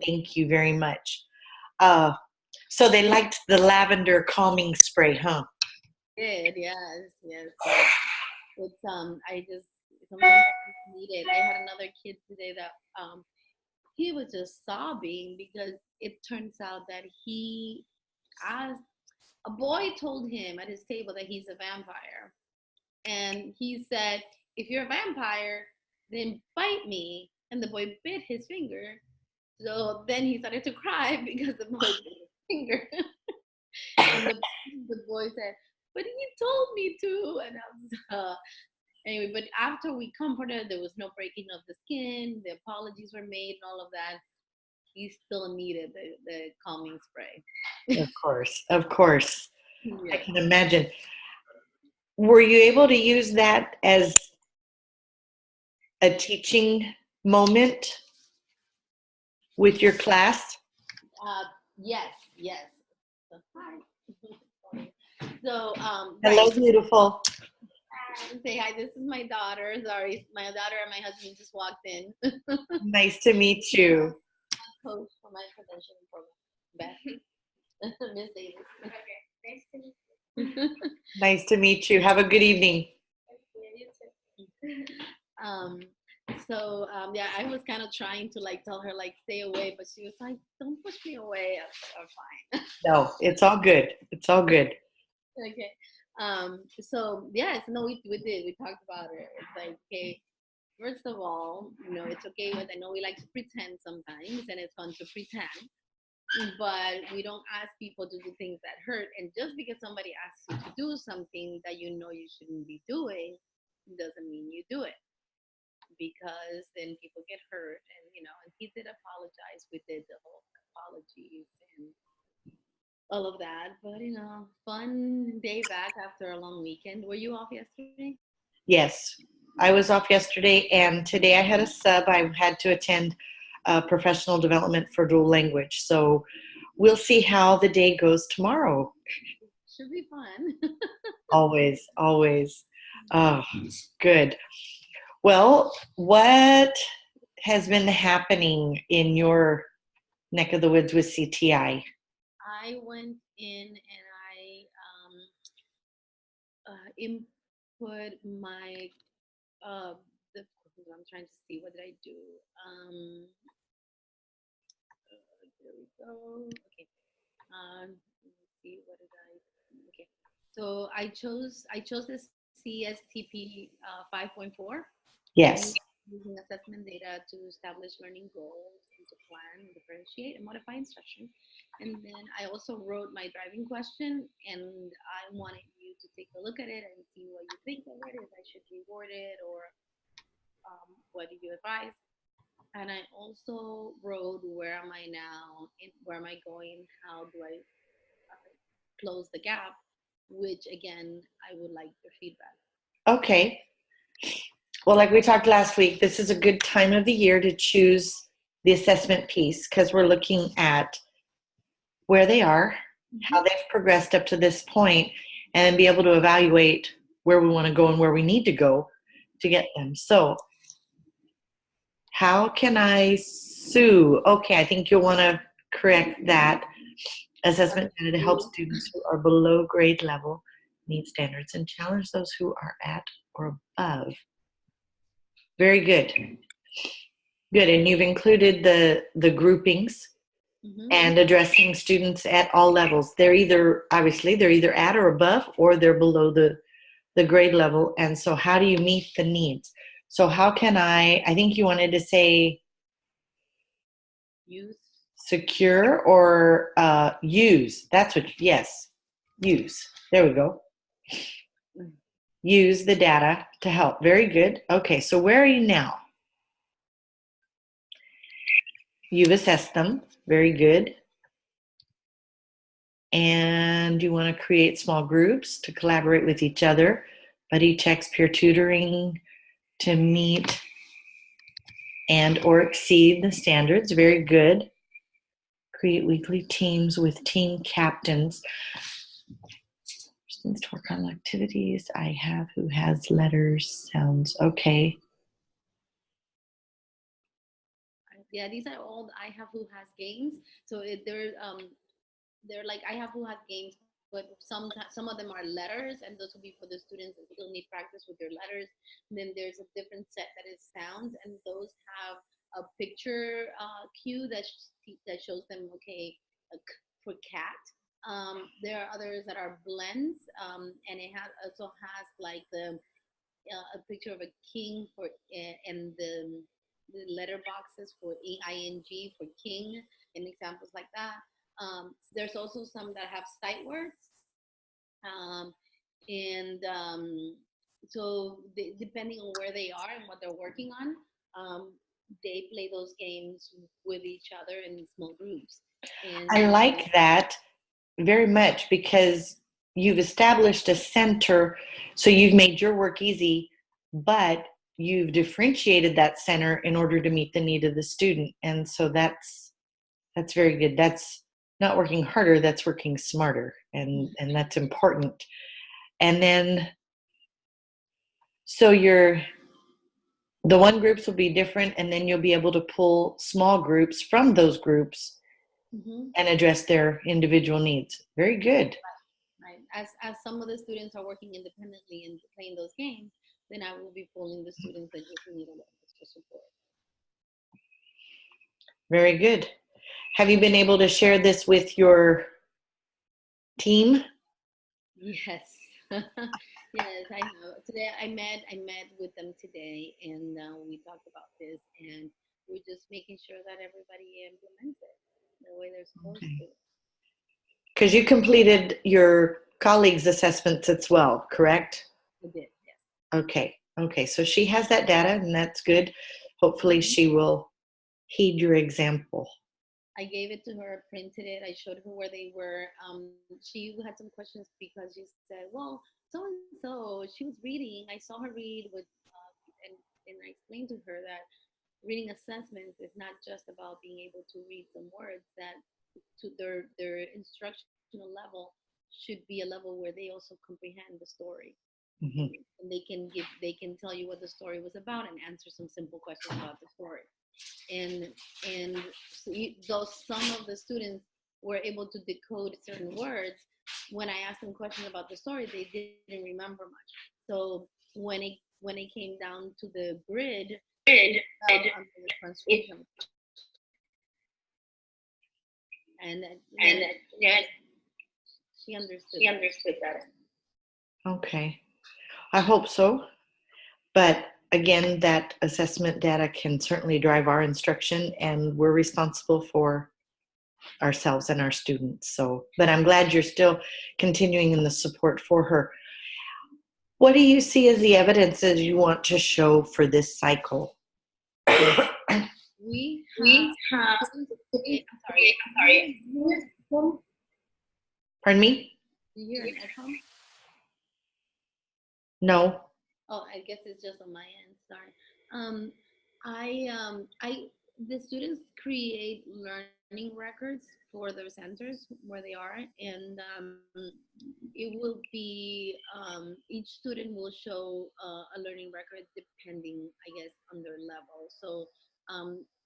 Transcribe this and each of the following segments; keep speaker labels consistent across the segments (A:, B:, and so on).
A: Thank you very much. Uh, so they liked the lavender calming spray, huh?
B: Did, yes, yes, yes. It's I just sometimes I just need it. I had another kid today that he was just sobbing because it turns out that he asked a boy told him at his table that he's a vampire, and he said, "If you're a vampire, then bite me." And the boy bit his finger. So then he started to cry because the boy bit his finger. And the boy said, "But he told me to." And I was, anyway, but after we comforted, there was no breaking of the skin. The apologies were made and all of that. He still needed the calming spray.
A: Of course, of course. I
B: Yeah.
A: can imagine. Were you able to use that as a teaching moment with your class?
B: Uh, yes, yes. So, hi. So,
A: Hello,
B: right.
A: beautiful.
B: Say hi. This is my daughter. Sorry, my daughter and my husband just walked in.
A: Nice to meet you.
B: Coach for my credentialing program, Beth, Miss Davis. Okay, nice to meet you.
A: Nice to meet you. Have a good evening.
B: You too. Um, so yeah, I was kind of trying to like tell her like stay away, but she was like, "Don't push me away." I was like, "I'm fine."
A: No, it's all good. It's all good.
B: Okay. So yes, no, we did. We talked about it. It's like, okay, first of all, it's okay. But I know we like to pretend sometimes, and it's fun to pretend. But we don't ask people to do things that hurt. And just because somebody asks you to do something that you know you shouldn't be doing, doesn't mean you do it. Because then people get hurt, and he did apologize. We did the whole apologies and all of that. But fun day back after a long weekend. Were you off yesterday?
A: Yes, I was off yesterday, and today I had a sub. I had to attend professional development for dual language. So we'll see how the day goes tomorrow.
B: Should be fun.
A: Always, always. Oh, good. Well, what has been happening in your neck of the woods with CTI?
B: I went in and I input my uh the I'm trying to see what did I do. Um, there we go. Okay. Let me see what did I. Okay. So I chose this CSTP 5.4.
A: Yes.
B: Using assessment data to establish learning goals and to plan, differentiate, and modify instruction. And then I also wrote my driving question, and I wanted you to take a look at it and see what you think of it, if I should reward it, or what do you advise. And I also wrote where am I now, where am I going, how do I close the gap, which again, I would like your feedback.
A: Okay. Well, like we talked last week, this is a good time of the year to choose the assessment piece because we're looking at where they are,
B: Mm-hmm.
A: how they've progressed up to this point, and then be able to evaluate where we want to go and where we need to go to get them. So, how can I sue? Okay, I think you'll want to correct that. Assessment data to help students who are below grade level meet standards and challenge those who are at or above. Very good. Good, and you've included the groupings
B: Mm-hmm.
A: and addressing students at all levels. They're either at or above, or they're below the grade level. And so how do you meet the needs? So how can I think you wanted to say
B: Use.
A: secure or use. That's what, yes, use. There we go. Use the data to help. Very good. Okay, so where are you now? You've assessed them. Very good. And you want to create small groups to collaborate with each other. Buddy checks peer tutoring to meet and or exceed the standards. Very good. Create weekly teams with team captains. Students to work on activities. I have who has letters, sounds. Okay.
B: Yeah, these are all I have who has games. So they're like I have who has games, but some of them are letters, and those will be for the students that still need practice with their letters. And then there's a different set that is sounds, and those have a picture cue that shows them okay, a k for cat. There are others that are blends, and it has also has like a picture of a king for and the letter boxes for ing for king and examples like that. There's also some that have sight words, um, and depending on where they are and what they're working on, they play those games with each other in small groups. And
A: I like that very much because you've established a center, so you've made your work easy, but you've differentiated that center in order to meet the need of the student. And so that's very good. That's not working harder, that's working smarter, and that's important. And then so the one groups will be different, and then you'll be able to pull small groups from those groups
B: Mhm.
A: and address their individual needs. Very good.
B: Right. As some of the students are working independently and playing those games, then I will be pulling the students that just need a little extra support.
A: Very good. Have you been able to share this with your team?
B: Yes. Yes, I know. Today I met with them today, and we talked about this, and we're just making sure that everybody implements it the way they're supposed
A: Okay.
B: to.
A: Because you completed your colleagues' assessments as well, correct?
B: I did, yes.
A: Okay. Okay. So she has that data, and that's good. Hopefully, she will heed your example.
B: I gave it to her, printed it. I showed her where they were. She had some questions because she said, "Well, so and so, she was reading. I saw her read with," and I explained to her that reading assessments is not just about being able to read some words. That to their instructional level should be a level where they also comprehend the story,
A: Mhm.
B: and they can tell you what the story was about and answer some simple questions about the story. And so those some of the students were able to decode certain words. When I asked them questions about the story, they didn't remember much. So when it came down to the grid, it fell under the translation, and she understood better.
A: Okay. I hope so. But again, that assessment data can certainly drive our instruction, and we're responsible for ourselves and our students. So, but I'm glad you're still continuing in the support for her. What do you see as the evidences you want to show for this cycle?
B: We have students. I'm sorry.
A: Pardon me?
B: Do you hear an echo?
A: No.
B: Oh, I guess it's just on my end. Sorry. Um, I the students create learning records for their centers where they are, and it will be each student will show a learning record depending, I guess, on their level. So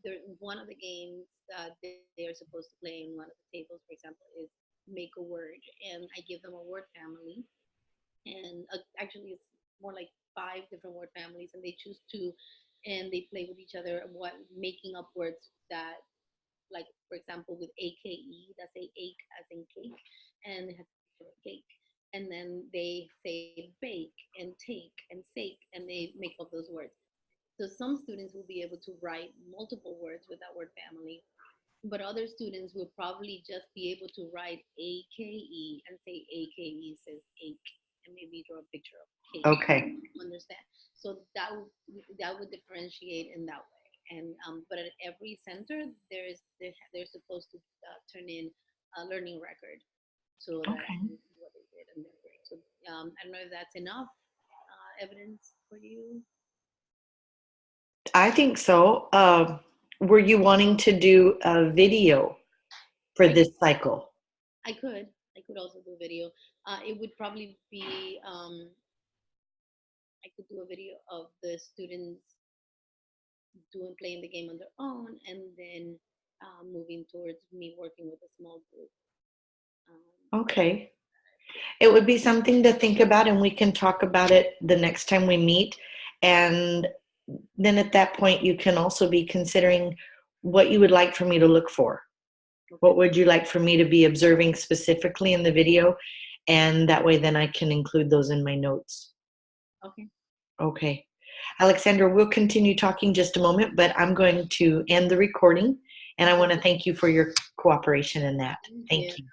B: there, one of the games that they are supposed to play in one of the tables, for example, is make a word, and I give them a word family, and actually it's more like five different word families, and they choose two, and they play with each other what making up words that, like for example with ake, that's a ache as in cake, and they have a picture of cake, and then they say bake and take and sake, and they make up those words. So some students will be able to write multiple words with that word family, but other students will probably just be able to write AKE and say AKE says ache, and maybe draw a picture of cake.
A: Okay.
B: Understand? So that would differentiate in that way. And but at every center, they're supposed to turn in a learning record so that I
A: Okay.
B: can see what they did and their grade. So I don't know if that's enough evidence for you.
A: I think so. Were you wanting to do a video for
B: I
A: this cycle?
B: I could also do video. It would probably be I could do a video of the students doing playing the game on their own, and then moving towards me working with a small group.
A: Okay. It would be something to think about, and we can talk about it the next time we meet. And then at that point, you can also be considering what you would like for me to look for. What would you like for me to be observing specifically in the video? And that way, then I can include those in my notes.
B: Okay.
A: Okay. Alexandra, we'll continue talking just a moment, but I'm going to end the recording. And I want to thank you for your cooperation in that. Thank you.